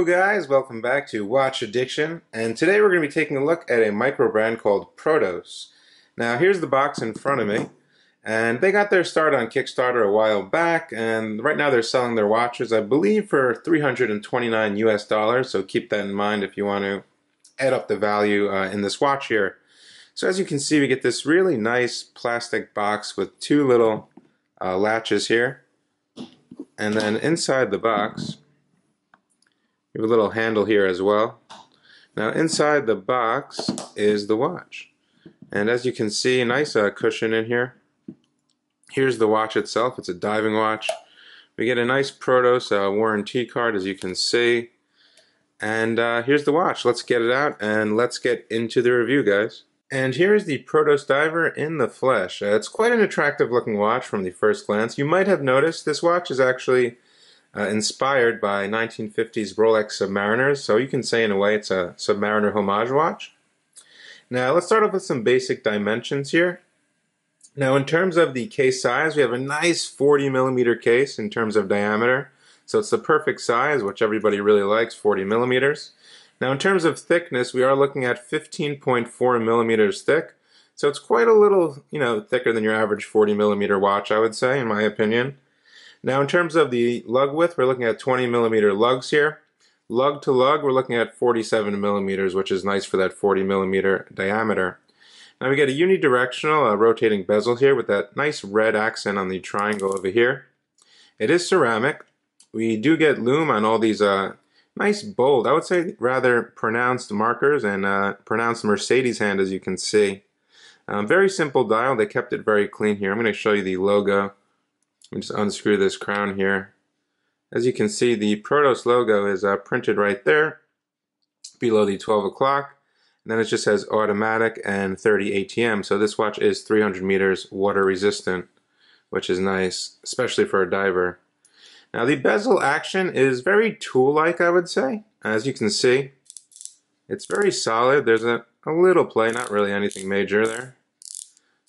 Hello guys, welcome back to Watch Addiction, and today we're going to be taking a look at a micro brand called Protos. Now here's the box in front of me, and they got their start on Kickstarter a while back, and right now they're selling their watches, I believe, for $329 US, so keep that in mind if you want to add up the value in this watch here. So as you can see, we get this really nice plastic box with two little latches here, and then inside the box we have a little handle here as well. Now inside the box is the watch, and as you can see, a nice cushion in here. Here's the watch itself. It's a diving watch. We get a nice Protos warranty card, as you can see, and here's the watch. Let's get it out and let's get into the review, guys. And here is the Protos Diver in the flesh. It's quite an attractive looking watch from the first glance. You might have noticed this watch is actually inspired by 1950s Rolex Submariners, so you can say in a way it's a Submariner homage watch. Now let's start off with some basic dimensions here. Now in terms of the case size, we have a nice 40mm case in terms of diameter, so it's the perfect size, which everybody really likes, 40mm. Now in terms of thickness, we are looking at 15.4mm thick, so it's quite a little, thicker than your average 40mm watch, I would say, in my opinion. Now in terms of the lug width, we're looking at 20mm lugs here. Lug to lug, we're looking at 47mm, which is nice for that 40mm diameter. Now we get a unidirectional rotating bezel here with that nice red accent on the triangle over here. It is ceramic. We do get Loom on all these nice bold, I would say rather pronounced markers, and pronounced Mercedes hand, as you can see. Very simple dial. They kept it very clean here. I'm going to show you the logo. Let me just unscrew this crown here. As you can see, the Protos logo is printed right there below the 12 o'clock. And then it just says automatic and 30 ATM. So this watch is 300 meters water resistant, which is nice, especially for a diver. Now the bezel action is very tool-like, I would say. As you can see, it's very solid. There's a little play, not really anything major there.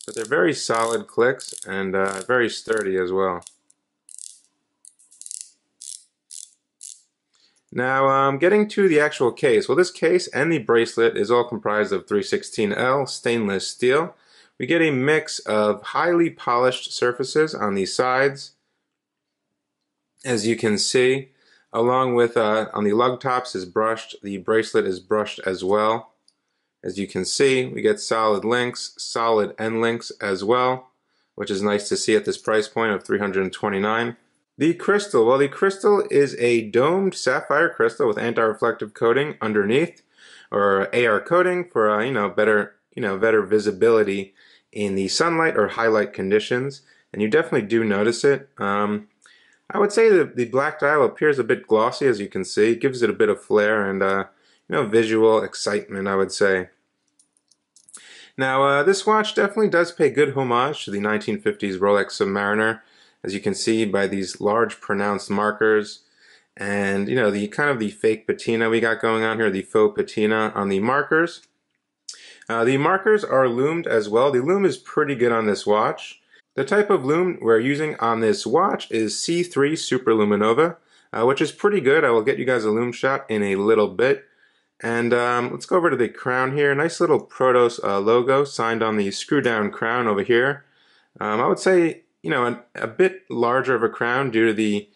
But they're very solid clicks and very sturdy as well. Now getting to the actual case. Well, this case and the bracelet is all comprised of 316L stainless steel. We get a mix of highly polished surfaces on the sides, as you can see, along with on the lug tops is brushed. The bracelet is brushed as well. As you can see, we get solid links, solid end links as well, which is nice to see at this price point of $329. The crystal, well, the crystal is a domed sapphire crystal with anti-reflective coating underneath, or AR coating for better visibility in the sunlight or highlight conditions, and you definitely do notice it. I would say that the black dial appears a bit glossy, as you can see. It gives it a bit of flair and visual excitement, I would say. Now, this watch definitely does pay good homage to the 1950s Rolex Submariner, as you can see by these large pronounced markers, and the kind of the fake patina we got going on here, the faux patina on the markers. The markers are loomed as well. The loom is pretty good on this watch. The type of loom we're using on this watch is C3 Superluminova, which is pretty good. I will get you guys a loom shot in a little bit. And let's go over to the crown here. Nice little Protos logo signed on the screw down crown over here. I would say, a bit larger of a crown due to the,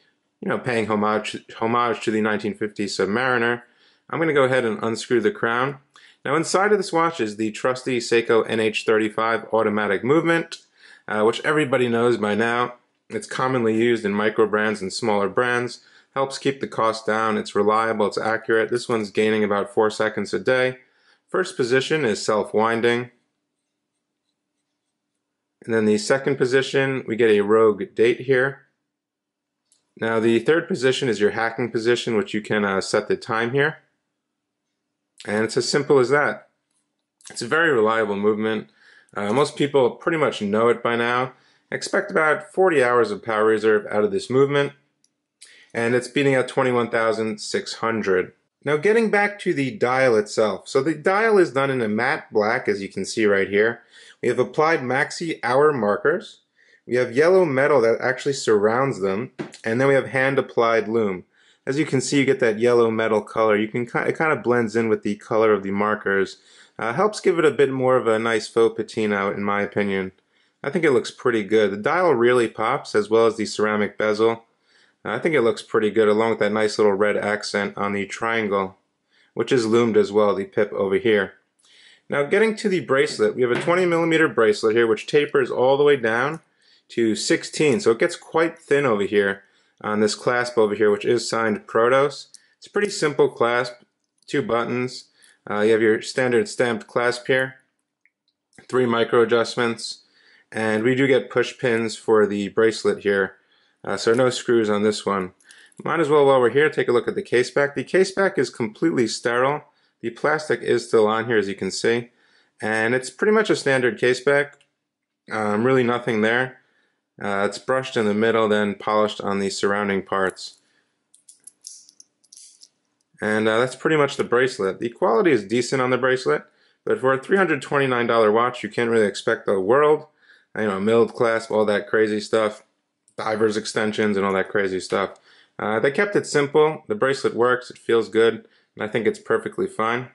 paying homage to the 1950s Submariner. I'm going to go ahead and unscrew the crown. Now inside of this watch is the trusty Seiko NH35 automatic movement, which everybody knows by now. It's commonly used in micro brands and smaller brands. Helps keep the cost down. It's reliable, it's accurate. This one's gaining about 4 seconds a day. First position is self-winding. And then the second position, we get a rogue date here. Now the third position is your hacking position, which you can set the time here. And it's as simple as that. It's a very reliable movement. Most people pretty much know it by now. Expect about 40 hours of power reserve out of this movement. And it's beating out 21,600. Now getting back to the dial itself. So the dial is done in a matte black, as you can see right here. We have applied maxi hour markers. We have yellow metal that actually surrounds them. And then we have hand applied loom. As you can see, you get that yellow metal color. It kind of blends in with the color of the markers. Helps give it a bit more of a nice faux patina, in my opinion. I think it looks pretty good. The dial really pops, as well as the ceramic bezel. I think it looks pretty good, along with that nice little red accent on the triangle, which is loomed as well, the pip over here. Now, getting to the bracelet, we have a 20mm bracelet here, which tapers all the way down to 16, so it gets quite thin over here on this clasp over here, which is signed Protos. It's a pretty simple clasp, 2 buttons. You have your standard stamped clasp here, 3 micro adjustments, and we do get push pins for the bracelet here, so no screws on this one. Might as well, while we're here, take a look at the case back. The case back is completely sterile. The plastic is still on here, as you can see, and it's pretty much a standard case back. Really nothing there. It's brushed in the middle, then polished on the surrounding parts. And that's pretty much the bracelet. The quality is decent on the bracelet, but for a $329 watch, you can't really expect the world. You know, milled clasp, all that crazy stuff, divers extensions, and all that crazy stuff. They kept it simple. The bracelet works, it feels good, and I think it's perfectly fine.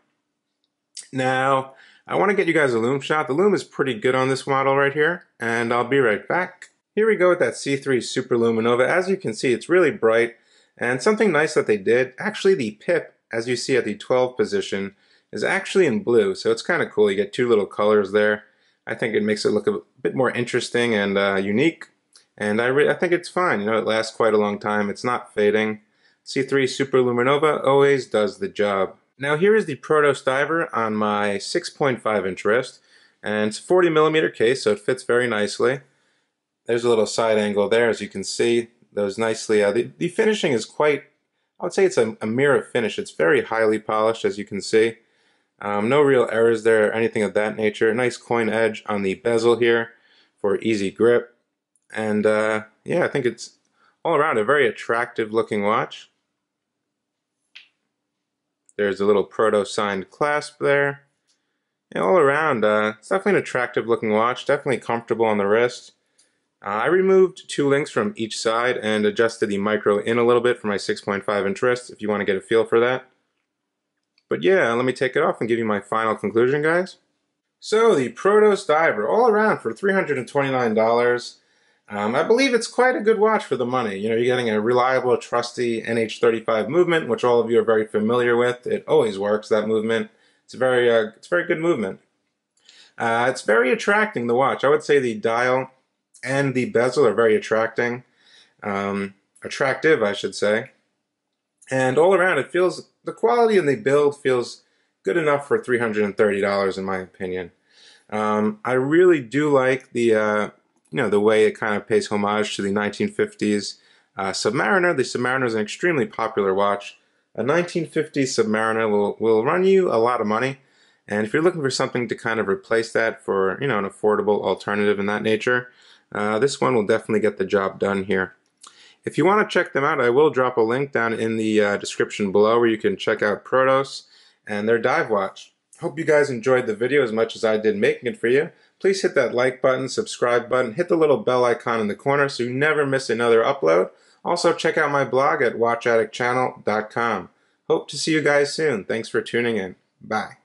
Now, I want to get you guys a loom shot. The loom is pretty good on this model right here, and I'll be right back. Here we go with that C3 Super Luminova. As you can see, it's really bright, and something nice that they did, actually the pip, as you see at the 12 position, is actually in blue, so it's kind of cool. You get 2 little colors there. I think it makes it look a bit more interesting and unique, and I think it's fine. You know, it lasts quite a long time. It's not fading. C3 Super Luminova always does the job. Now here is the Protos Diver on my 6.5 inch wrist, and it's a 40mm case, so it fits very nicely. There's a little side angle there, as you can see. Those nicely. The finishing is quite, I would say it's a mirror finish. It's very highly polished, as you can see. No real errors there or anything of that nature. Nice coin edge on the bezel here for easy grip. And yeah, I think it's all around a very attractive looking watch. There's a little Proto signed clasp there. Yeah, all around, it's definitely an attractive looking watch. Definitely comfortable on the wrist. I removed 2 links from each side and adjusted the micro in a little bit for my 6.5 inch wrist, if you want to get a feel for that. But yeah, let me take it off and give you my final conclusion, guys. So the Protos Diver, all around for $329. I believe it's quite a good watch for the money. You know, you're getting a reliable, trusty NH35 movement, which all of you are very familiar with. It always works, that movement. It's a very good movement. It's very attracting, the watch. I would say the dial and the bezel are very attractive, I should say. And all around, it feels, the quality and the build feels good enough for $330 in my opinion. I really do like the you know, the way it kind of pays homage to the 1950s Submariner. The Submariner is an extremely popular watch. A 1950s Submariner will run you a lot of money, and if you're looking for something to kind of replace that for, you know, an affordable alternative in that nature, this one will definitely get the job done here. If you want to check them out, I will drop a link down in the description below where you can check out Protos and their dive watch. Hope you guys enjoyed the video as much as I did making it for you. Please hit that like button, subscribe button, hit the little bell icon in the corner so you never miss another upload. Also, check out my blog at watchaddiction.com. Hope to see you guys soon. Thanks for tuning in. Bye.